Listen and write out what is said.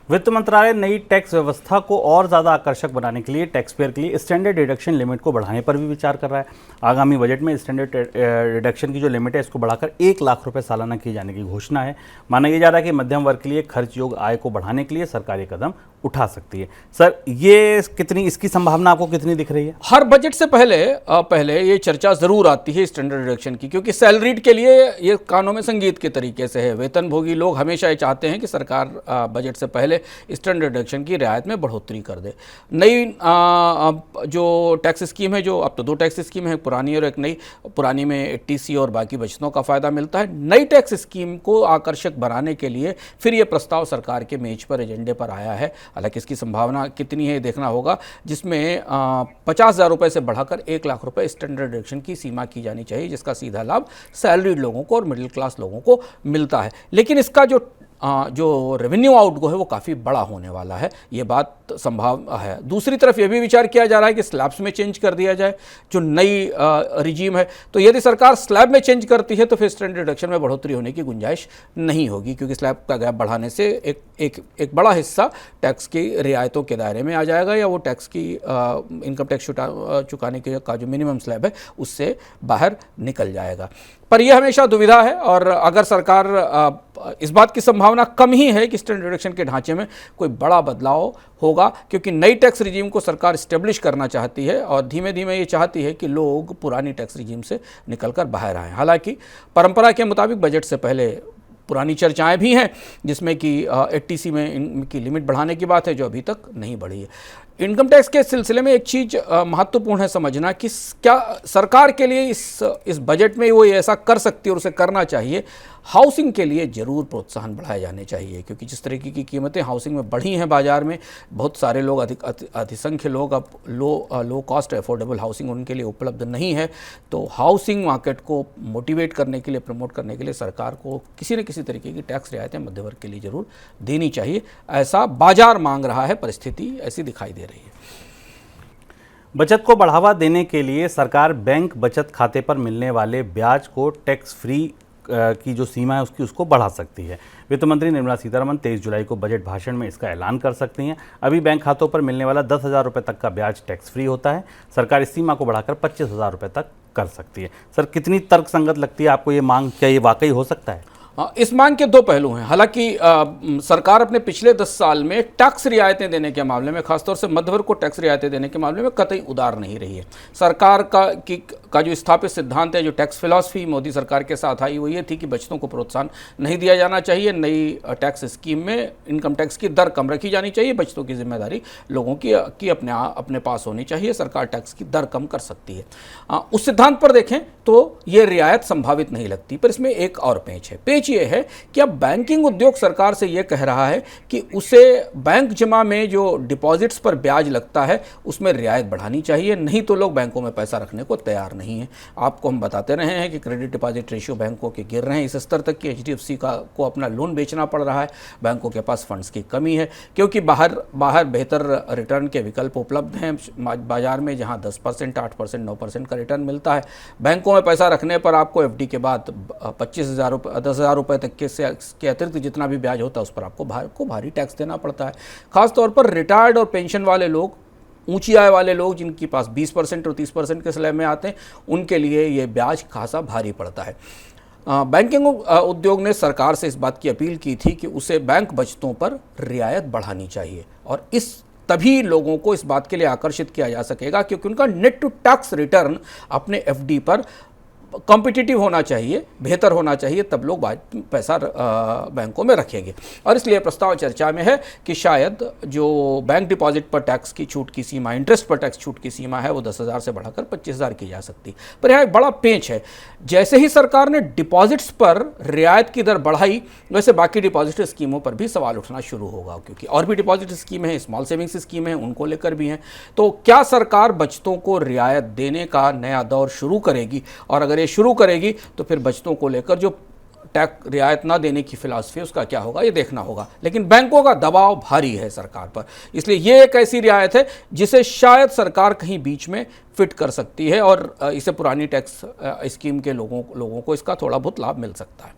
वित्त मंत्रालय नई टैक्स व्यवस्था को और ज़्यादा आकर्षक बनाने के लिए टैक्स पेयर के लिए स्टैंडर्ड डिडक्शन लिमिट को बढ़ाने पर भी विचार कर रहा है। आगामी बजट में स्टैंडर्ड डिडक्शन की जो लिमिट है इसको बढ़ाकर 1 लाख रुपए सालाना किए जाने की घोषणा है। माना यह जा रहा है कि मध्यम वर्ग के लिए खर्च योग्य आय को बढ़ाने के लिए सरकार ये कदम उठा सकती है। सर, ये कितनी इसकी संभावना आपको कितनी दिख रही है? हर बजट से पहले ये चर्चा जरूर आती है स्टैंडर्ड डिडक्शन की, क्योंकि सैलरीड के लिए ये कानों में संगीत के तरीके से है। वेतनभोगी लोग हमेशा ये चाहते हैं कि सरकार बजट से पहले स्टैंडर्ड डिडक्शन की रियायत में बढ़ोतरी कर दे। नई जो टैक्स स्कीम है, जो अब तो 2 टैक्स स्कीम है, पुरानी और एक नई। पुरानी में 80C और बाकी बचतों का फायदा मिलता है। नई टैक्स स्कीम को आकर्षक बनाने के लिए फिर ये प्रस्ताव सरकार के मेज पर, एजेंडे पर आया है। हालांकि इसकी संभावना कितनी है देखना होगा, जिसमें 50,000 रुपये से बढ़ाकर 1 लाख रुपये स्टैंडर्ड डिडक्शन की सीमा की जानी चाहिए, जिसका सीधा लाभ सैलरीड लोगों को और मिडिल क्लास लोगों को मिलता है। लेकिन इसका जो रेवेन्यू आउटगो है वो काफ़ी बड़ा होने वाला है, ये बात संभव है। दूसरी तरफ ये भी विचार किया जा रहा है कि स्लैब्स में चेंज कर दिया जाए, जो नई रिजीम है। तो यदि सरकार स्लैब में चेंज करती है तो फिर स्टैंडर्ड डिडक्शन में बढ़ोतरी होने की गुंजाइश नहीं होगी, क्योंकि स्लैब का गैप बढ़ाने से एक बड़ा हिस्सा टैक्स की रियायतों के दायरे में आ जाएगा, या वो टैक्स की इनकम टैक्स चुकाने का जो मिनिमम स्लैब है उससे बाहर निकल जाएगा। पर यह हमेशा दुविधा है, और अगर सरकार इस बात की संभावना कम ही है कि स्टैंडर्ड डिडक्शन के ढांचे में कोई बड़ा बदलाव होगा, क्योंकि नई टैक्स रिजीम को सरकार स्टेब्लिश करना चाहती है और धीमे धीमे ये चाहती है कि लोग पुरानी टैक्स रिजीम से निकलकर बाहर आएं। हालांकि परंपरा के मुताबिक बजट से पहले पुरानी चर्चाएं भी हैं, जिसमें कि 80C में इनकी लिमिट बढ़ाने की बात है, जो अभी तक नहीं बढ़ी है। इनकम टैक्स के सिलसिले में एक चीज़ महत्वपूर्ण है समझना कि क्या सरकार के लिए इस बजट में वो ऐसा कर सकती है और उसे करना चाहिए। हाउसिंग के लिए ज़रूर प्रोत्साहन बढ़ाए जाने चाहिए, क्योंकि जिस तरीके की कीमतें हाउसिंग में बढ़ी हैं बाज़ार में, बहुत सारे लोग अधिसंख्य लोग अब लो कॉस्ट अफोर्डेबल हाउसिंग उनके लिए उपलब्ध नहीं है। तो हाउसिंग मार्केट को मोटिवेट करने के लिए, प्रमोट करने के लिए सरकार को किसी न किसी तरीके की टैक्स रियायतें मध्य वर्ग के लिए ज़रूर देनी चाहिए। ऐसा बाजार मांग रहा है, परिस्थिति ऐसी दिखाई दे रही है। बचत को बढ़ावा देने के लिए सरकार बैंक बचत खाते पर मिलने वाले ब्याज को टैक्स फ्री की जो सीमा है उसको बढ़ा सकती है। वित्त मंत्री निर्मला सीतारमण 23 जुलाई को बजट भाषण में इसका ऐलान कर सकती हैं। अभी बैंक खातों पर मिलने वाला 10,000 रुपये तक का ब्याज टैक्स फ्री होता है। सरकार इस सीमा को बढ़ाकर 25,000 रुपये तक कर सकती है। सर, कितनी तर्कसंगत लगती है आपको ये मांग? क्या ये वाकई हो सकता है? इस मांग के 2 पहलू हैं। हालांकि सरकार अपने पिछले 10 साल में टैक्स रियायतें देने के मामले में, खासतौर से मध्य वर्ग को टैक्स रियायतें देने के मामले में कतई उदार नहीं रही है। सरकार का जो स्थापित सिद्धांत है, जो टैक्स फिलॉसफी मोदी सरकार के साथ आई, वो ये थी कि बचतों को प्रोत्साहन नहीं दिया जाना चाहिए। नई टैक्स स्कीम में इनकम टैक्स की दर कम रखी जानी चाहिए, बचतों की जिम्मेदारी लोगों की अपने पास होनी चाहिए, सरकार टैक्स की दर कम कर सकती है। उस सिद्धांत पर देखें तो ये रियायत संभावित नहीं लगती। पर इसमें एक और पेच है। पेच ये है कि अब बैंकिंग उद्योग सरकार से ये कह रहा है कि उसे बैंक जमा में जो डिपॉजिट्स पर ब्याज लगता है उसमें रियायत बढ़ानी चाहिए, नहीं तो लोग बैंकों में पैसा रखने को तैयार नहीं है। आपको हम बताते रहे हैं कि क्रेडिट डिपॉजिट रेशियो बैंकों के गिर रहे हैं इस स्तर तक कि HDFC को अपना लोन बेचना पड़ रहा है। बैंकों के पास फंड्स की कमी है, क्योंकि बाहर बेहतर रिटर्न के विकल्प उपलब्ध हैं बाजार में, जहां 10%, 8%, 9% का रिटर्न मिलता है। बैंकों में पैसा रखने पर आपको FD के बाद 25,000 रुपये, 10,000 रुपये तक के अतिरिक्त जितना भी ब्याज होता है उस पर आपको भारी टैक्स देना पड़ता है। खासतौर पर रिटायर्ड और पेंशन वाले लोग, ऊंची आय वाले लोग जिनके पास 20% और 30% के स्लैब में आते हैं, उनके लिए ये ब्याज खासा भारी पड़ता है। बैंकिंग उद्योग ने सरकार से इस बात की अपील की थी कि उसे बैंक बचतों पर रियायत बढ़ानी चाहिए, और तभी लोगों को इस बात के लिए आकर्षित किया जा सकेगा क्योंकि उनका नेट टू टैक्स रिटर्न अपने FD पर कॉम्पिटिटिव होना चाहिए, बेहतर होना चाहिए, तब लोग पैसा बैंकों में रखेंगे। और इसलिए प्रस्ताव चर्चा में है कि शायद जो बैंक डिपॉजिट पर टैक्स की छूट की सीमा, इंटरेस्ट पर टैक्स छूट की सीमा है, वो 10,000 से बढ़ाकर 25,000 की जा सकती। पर यहाँ एक बड़ा पेंच है। जैसे ही सरकार ने डिपॉजिट्स पर रियायत की दर बढ़ाई, वैसे बाकी डिपॉजिट स्कीमों पर भी सवाल उठना शुरू होगा, क्योंकि और भी डिपॉजिट स्कीमें हैं, स्मॉल सेविंग्स स्कीम है, उनको लेकर भी हैं। तो क्या सरकार बचतों को रियायत देने का नया दौर शुरू करेगी? और अगर शुरू करेगी तो फिर बचतों को लेकर जो टैक्स रियायत ना देने की फिलॉसफी उसका क्या होगा, ये देखना होगा। लेकिन बैंकों का दबाव भारी है सरकार पर, इसलिए ये एक ऐसी रियायत है जिसे शायद सरकार कहीं बीच में फिट कर सकती है, और इसे पुरानी टैक्स स्कीम के लोगों को इसका थोड़ा बहुत लाभ मिल सकता है।